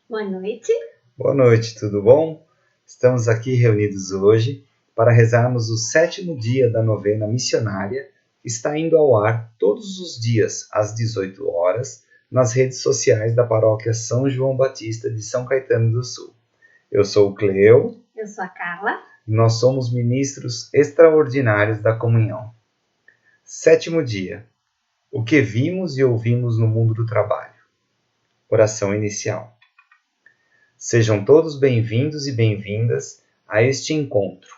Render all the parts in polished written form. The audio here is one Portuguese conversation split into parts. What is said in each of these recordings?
Boa noite. Boa noite, tudo bom? Estamos aqui reunidos hoje para rezarmos o 7º dia da novena missionária, que está indo ao ar todos os dias às 18 horas nas redes sociais da Paróquia São João Batista de São Caetano do Sul. Eu sou o Cleo. Eu sou a Carla. E nós somos ministros extraordinários da comunhão. 7º dia. O que vimos e ouvimos no mundo do trabalho. Oração inicial. Sejam todos bem-vindos e bem-vindas a este encontro.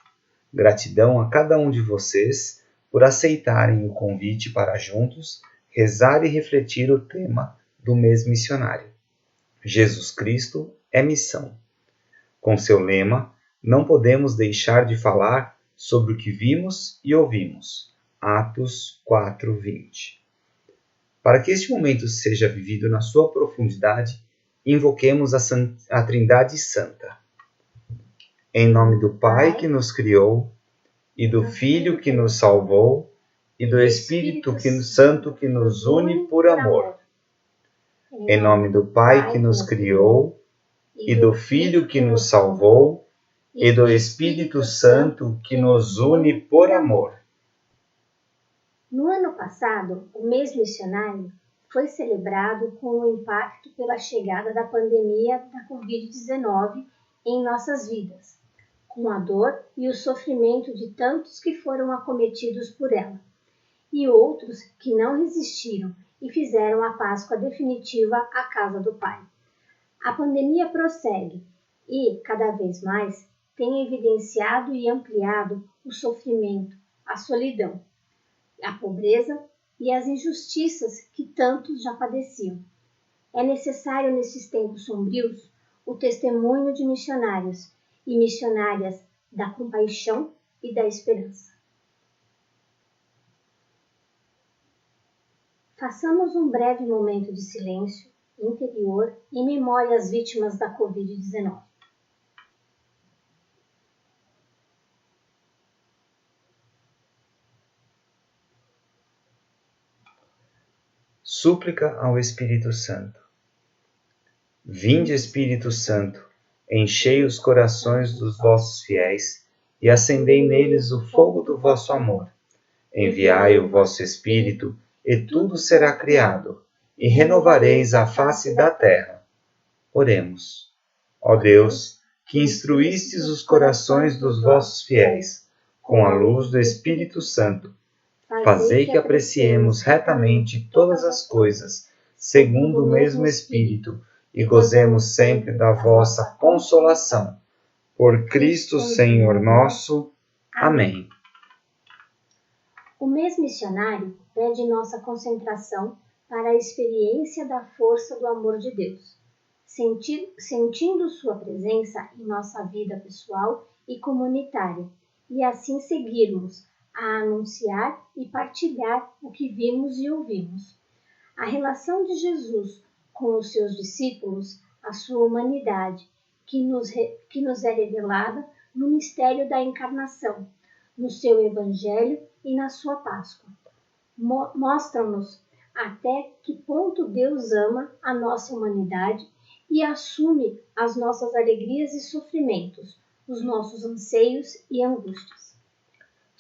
Gratidão a cada um de vocês por aceitarem o convite para juntos rezar e refletir o tema do mês missionário. Jesus Cristo é missão. Com seu lema, não podemos deixar de falar sobre o que vimos e ouvimos. Atos 4:20. Para que este momento seja vivido na sua profundidade, invoquemos a Trindade Santa. Em nome do Pai que nos criou, e do Filho que nos salvou, e do Espírito Santo que nos une por amor. Em nome do Pai que nos criou, e do Filho que nos salvou, e do Espírito Santo que nos une por amor. No ano passado, o mês missionário foi celebrado com o impacto pela chegada da pandemia da Covid-19 em nossas vidas, com a dor e o sofrimento de tantos que foram acometidos por ela, e outros que não resistiram e fizeram a Páscoa definitiva à casa do Pai. A pandemia prossegue e, cada vez mais, tem evidenciado e ampliado o sofrimento, a solidão, a pobreza e as injustiças que tantos já padeciam. É necessário, nesses tempos sombrios, o testemunho de missionários e missionárias da compaixão e da esperança. Façamos um breve momento de silêncio interior em memória às vítimas da Covid-19. Súplica ao Espírito Santo. Vinde, Espírito Santo, enchei os corações dos vossos fiéis e acendei neles o fogo do vosso amor. Enviai o vosso Espírito, e tudo será criado, e renovareis a face da terra. Oremos. Ó Deus, que instruístes os corações dos vossos fiéis, com a luz do Espírito Santo, fazei que apreciemos retamente todas as coisas, segundo o mesmo Espírito, e gozemos sempre da vossa consolação. Por Cristo Senhor nosso. Amém. O mês missionário pede nossa concentração para a experiência da força do amor de Deus, sentindo sua presença em nossa vida pessoal e comunitária, e assim seguirmos a anunciar e partilhar o que vimos e ouvimos. A relação de Jesus com os seus discípulos, a sua humanidade, que nos é revelada no mistério da encarnação, no seu Evangelho e na sua Páscoa. Mostram-nos até que ponto Deus ama a nossa humanidade e assume as nossas alegrias e sofrimentos, os nossos anseios e angústias.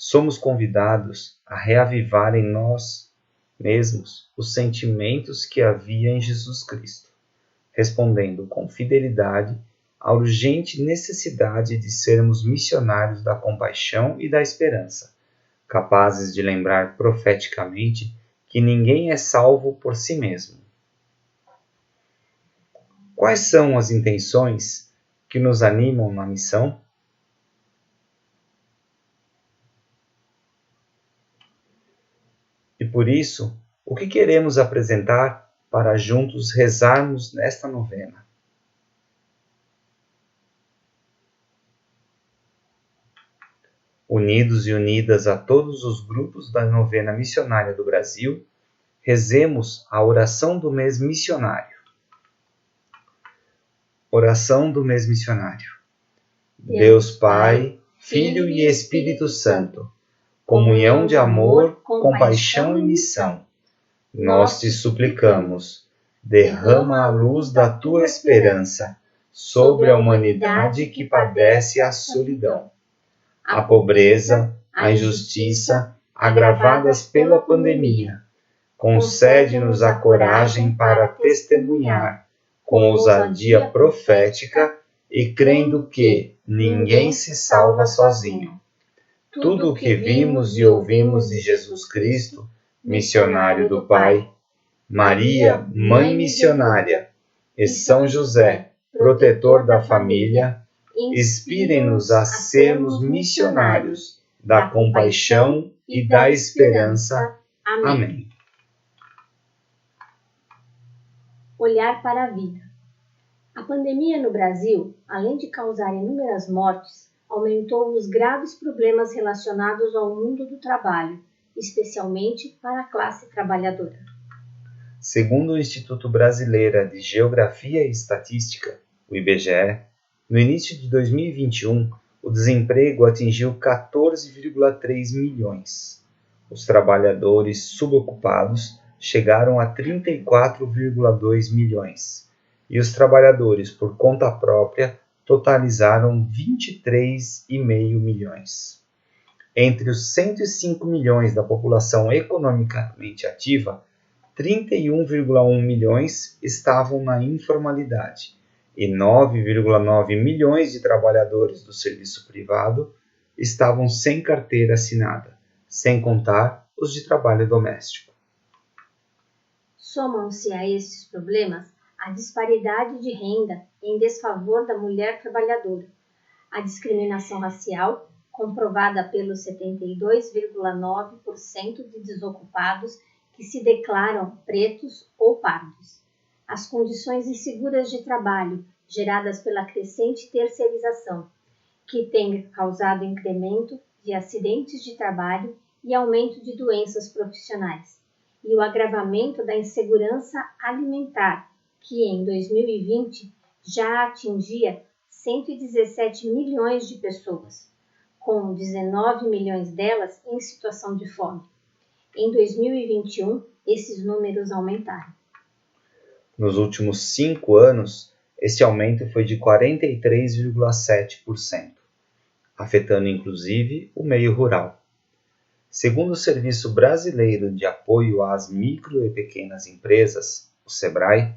Somos convidados a reavivar em nós mesmos os sentimentos que havia em Jesus Cristo, respondendo com fidelidade à urgente necessidade de sermos missionários da compaixão e da esperança, capazes de lembrar profeticamente que ninguém é salvo por si mesmo. Quais são as intenções que nos animam na missão? E por isso, o que queremos apresentar para juntos rezarmos nesta novena? Unidos e unidas a todos os grupos da novena missionária do Brasil, rezemos a oração do mês missionário. Oração do mês missionário. Deus Pai, Filho e Espírito Santo, comunhão de amor, compaixão e missão, nós te suplicamos, derrama a luz da tua esperança sobre a humanidade que padece a solidão, a pobreza, a injustiça, agravadas pela pandemia. Concede-nos a coragem para testemunhar, com ousadia profética e crendo que ninguém se salva sozinho. Tudo o que vimos e ouvimos de Jesus Cristo, missionário do Pai, Maria, mãe missionária, e São José, protetor da família, inspirem-nos a sermos missionários da compaixão e da esperança. Amém. Olhar para a vida. A pandemia no Brasil, além de causar inúmeras mortes, aumentou os graves problemas relacionados ao mundo do trabalho, especialmente para a classe trabalhadora. Segundo o Instituto Brasileiro de Geografia e Estatística, o IBGE, no início de 2021, o desemprego atingiu 14,3 milhões. Os trabalhadores subocupados chegaram a 34,2 milhões e os trabalhadores por conta própria totalizaram 23,5 milhões. Entre os 105 milhões da população economicamente ativa, 31,1 milhões estavam na informalidade e 9,9 milhões de trabalhadores do serviço privado estavam sem carteira assinada, sem contar os de trabalho doméstico. Somam-se a estes problemas a disparidade de renda em desfavor da mulher trabalhadora, a discriminação racial, comprovada pelos 72,9% de desocupados que se declaram pretos ou pardos, as condições inseguras de trabalho geradas pela crescente terceirização, que tem causado incremento de acidentes de trabalho e aumento de doenças profissionais, e o agravamento da insegurança alimentar, que em 2020 já atingia 117 milhões de pessoas, com 19 milhões delas em situação de fome. Em 2021, esses números aumentaram. Nos últimos 5 anos, esse aumento foi de 43,7%, afetando inclusive o meio rural. Segundo o Serviço Brasileiro de Apoio às Micro e Pequenas Empresas, o SEBRAE,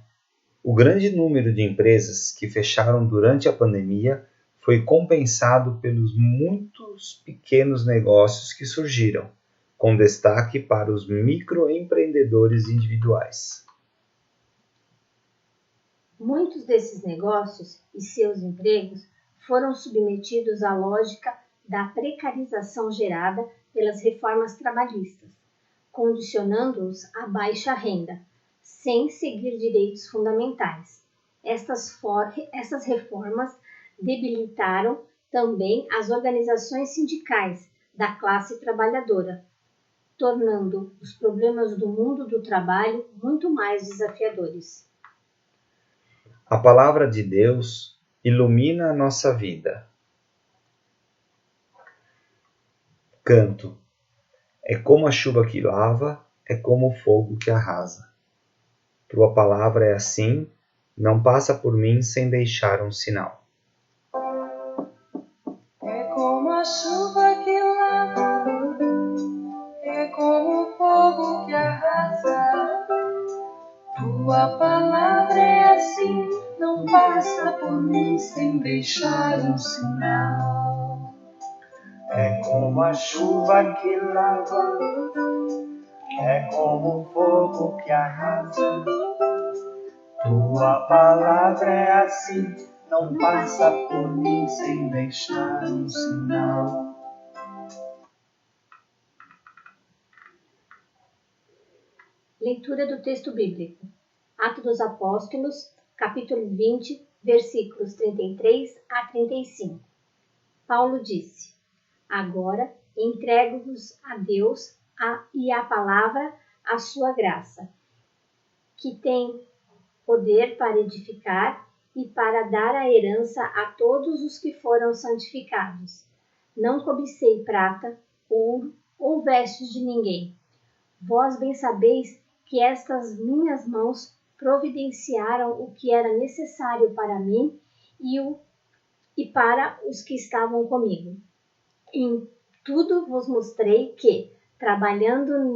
o grande número de empresas que fecharam durante a pandemia foi compensado pelos muitos pequenos negócios que surgiram, com destaque para os microempreendedores individuais. Muitos desses negócios e seus empregos foram submetidos à lógica da precarização gerada pelas reformas trabalhistas, condicionando-os à baixa renda, sem seguir direitos fundamentais. Essas reformas debilitaram também as organizações sindicais da classe trabalhadora, tornando os problemas do mundo do trabalho muito mais desafiadores. A palavra de Deus ilumina a nossa vida. Canto. É como a chuva que lava, é como o fogo que arrasa. Tua palavra é assim, não passa por mim sem deixar um sinal. É como a chuva que lava, é como o fogo que arrasa. Tua palavra é assim, não passa por mim sem deixar um sinal. É como a chuva que lava, é como o fogo que arrasa. Tua palavra é assim, não passa por mim sem deixar um sinal. Leitura do texto bíblico. Atos dos Apóstolos, capítulo 20, versículos 33 a 35. Paulo disse: Agora entrego-vos a Deus e à palavra a sua graça, que tem poder para edificar e para dar a herança a todos os que foram santificados. Não cobicei prata, ouro ou vestes de ninguém. Vós bem sabeis que estas minhas mãos providenciaram o que era necessário para mim e para os que estavam comigo. Em tudo vos mostrei que, trabalhando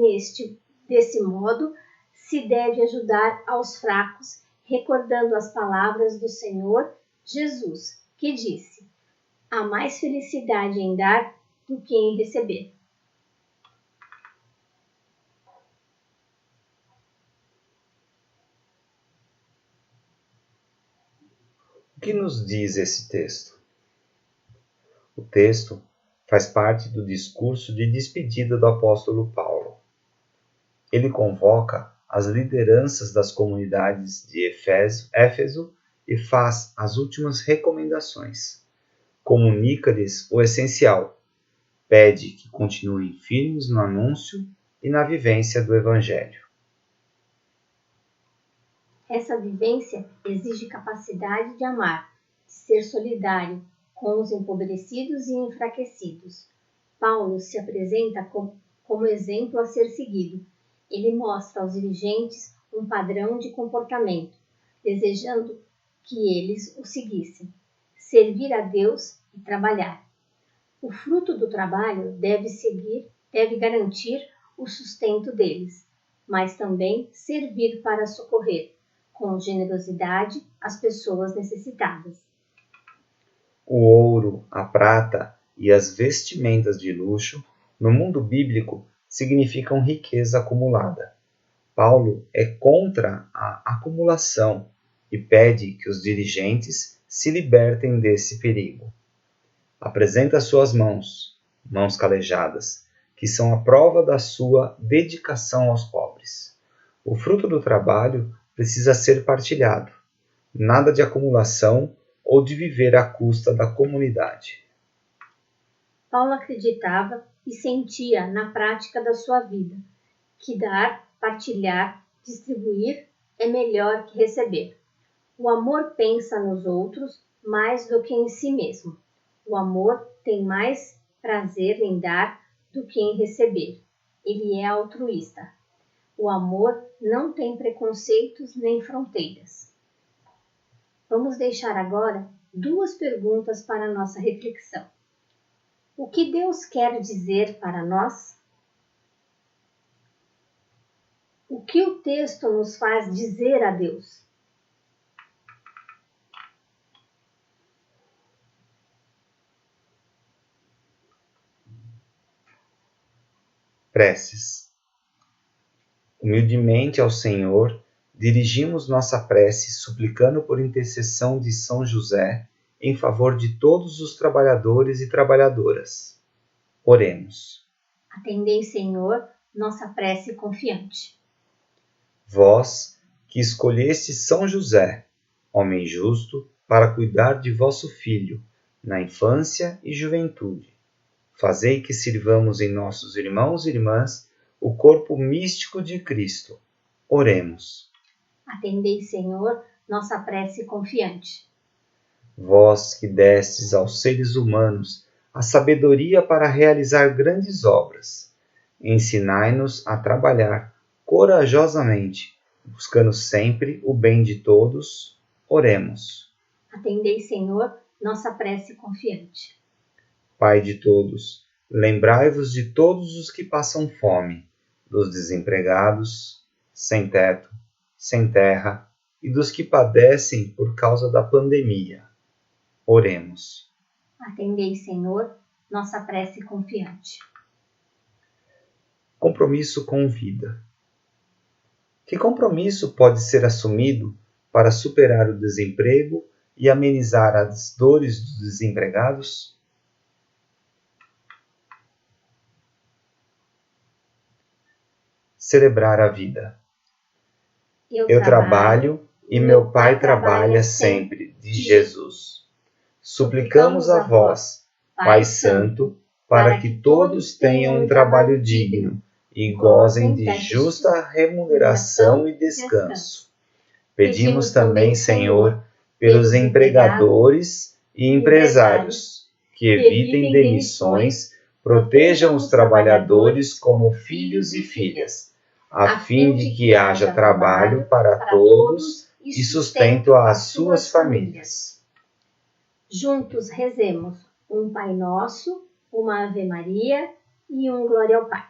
desse modo, se deve ajudar aos fracos, recordando as palavras do Senhor Jesus, que disse: há mais felicidade em dar do que em receber. O que nos diz esse texto? O texto faz parte do discurso de despedida do apóstolo Paulo. Ele convoca as lideranças das comunidades de Éfeso e faz as últimas recomendações. Comunica-lhes o essencial. Pede que continuem firmes no anúncio e na vivência do Evangelho. Essa vivência exige capacidade de amar, de ser solidário com os empobrecidos e enfraquecidos. Paulo se apresenta como exemplo a ser seguido. Ele mostra aos dirigentes um padrão de comportamento, desejando que eles o seguissem: servir a Deus e trabalhar. O fruto do trabalho deve garantir o sustento deles, mas também servir para socorrer, com generosidade, as pessoas necessitadas. O ouro, a prata e as vestimentas de luxo, no mundo bíblico, significam riqueza acumulada. Paulo é contra a acumulação e pede que os dirigentes se libertem desse perigo. Apresenta suas mãos calejadas, que são a prova da sua dedicação aos pobres. O fruto do trabalho precisa ser partilhado. Nada de acumulação ou de viver à custa da comunidade. Paulo acreditava e sentia na prática da sua vida que dar, partilhar, distribuir é melhor que receber. O amor pensa nos outros mais do que em si mesmo. O amor tem mais prazer em dar do que em receber. Ele é altruísta. O amor não tem preconceitos nem fronteiras. Vamos deixar agora 2 perguntas para a nossa reflexão. O que Deus quer dizer para nós? O que o texto nos faz dizer a Deus? Preces. Humildemente ao Senhor, dirigimos nossa prece suplicando por intercessão de São José em favor de todos os trabalhadores e trabalhadoras. Oremos. Atendei, Senhor, nossa prece confiante. Vós, que escolheste São José, homem justo, para cuidar de vosso Filho, na infância e juventude, fazei que sirvamos em nossos irmãos e irmãs o corpo místico de Cristo. Oremos. Atendei, Senhor, nossa prece confiante. Vós que destes aos seres humanos a sabedoria para realizar grandes obras, ensinai-nos a trabalhar corajosamente, buscando sempre o bem de todos. Oremos. Atendei, Senhor, nossa prece confiante. Pai de todos, lembrai-vos de todos os que passam fome, dos desempregados, sem teto, sem terra e dos que padecem por causa da pandemia. Oremos. Atendei, Senhor, nossa prece confiante. Compromisso com vida. Que compromisso pode ser assumido para superar o desemprego e amenizar as dores dos desempregados? Celebrar a vida. Eu trabalho e meu Pai trabalha sempre, de Jesus. Suplicamos a vós, Pai Santo, para que todos tenham um trabalho digno e gozem de justa remuneração e descanso. Pedimos também, Senhor, pelos empregadores e empresários, que evitem demissões, protejam os trabalhadores como filhos e filhas, a fim de que haja trabalho para todos e sustento às suas famílias. Juntos rezemos um Pai Nosso, uma Ave Maria e um Glória ao Pai.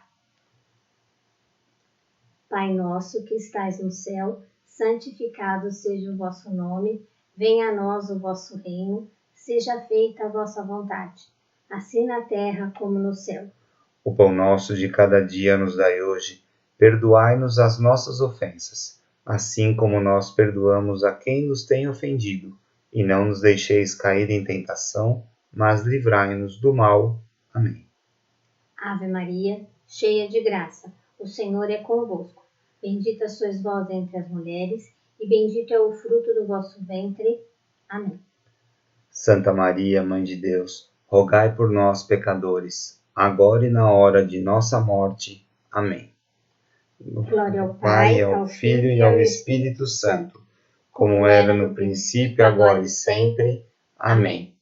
Pai nosso que estais no céu, santificado seja o vosso nome, venha a nós o vosso reino, seja feita a vossa vontade, assim na terra como no céu. O pão nosso de cada dia nos dai hoje, perdoai-nos as nossas ofensas, assim como nós perdoamos a quem nos tem ofendido, e não nos deixeis cair em tentação, mas livrai-nos do mal. Amém. Ave Maria, cheia de graça, o Senhor é convosco. Bendita sois vós entre as mulheres, e bendito é o fruto do vosso ventre. Amém. Santa Maria, Mãe de Deus, rogai por nós, pecadores, agora e na hora de nossa morte. Amém. Glória ao Pai, ao Filho e ao Espírito Santo, como era no princípio, agora e sempre. Amém.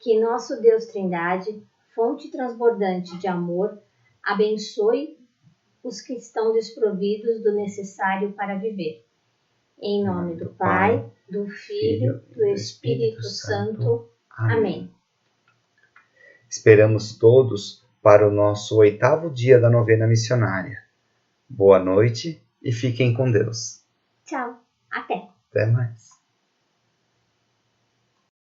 Que nosso Deus Trindade, fonte transbordante de amor, abençoe os que estão desprovidos do necessário para viver. Em nome do Pai, do Filho, do Espírito Santo. Amém. Esperamos todos para o nosso 8º dia da novena missionária. Boa noite e fiquem com Deus. Tchau. Até. Até mais.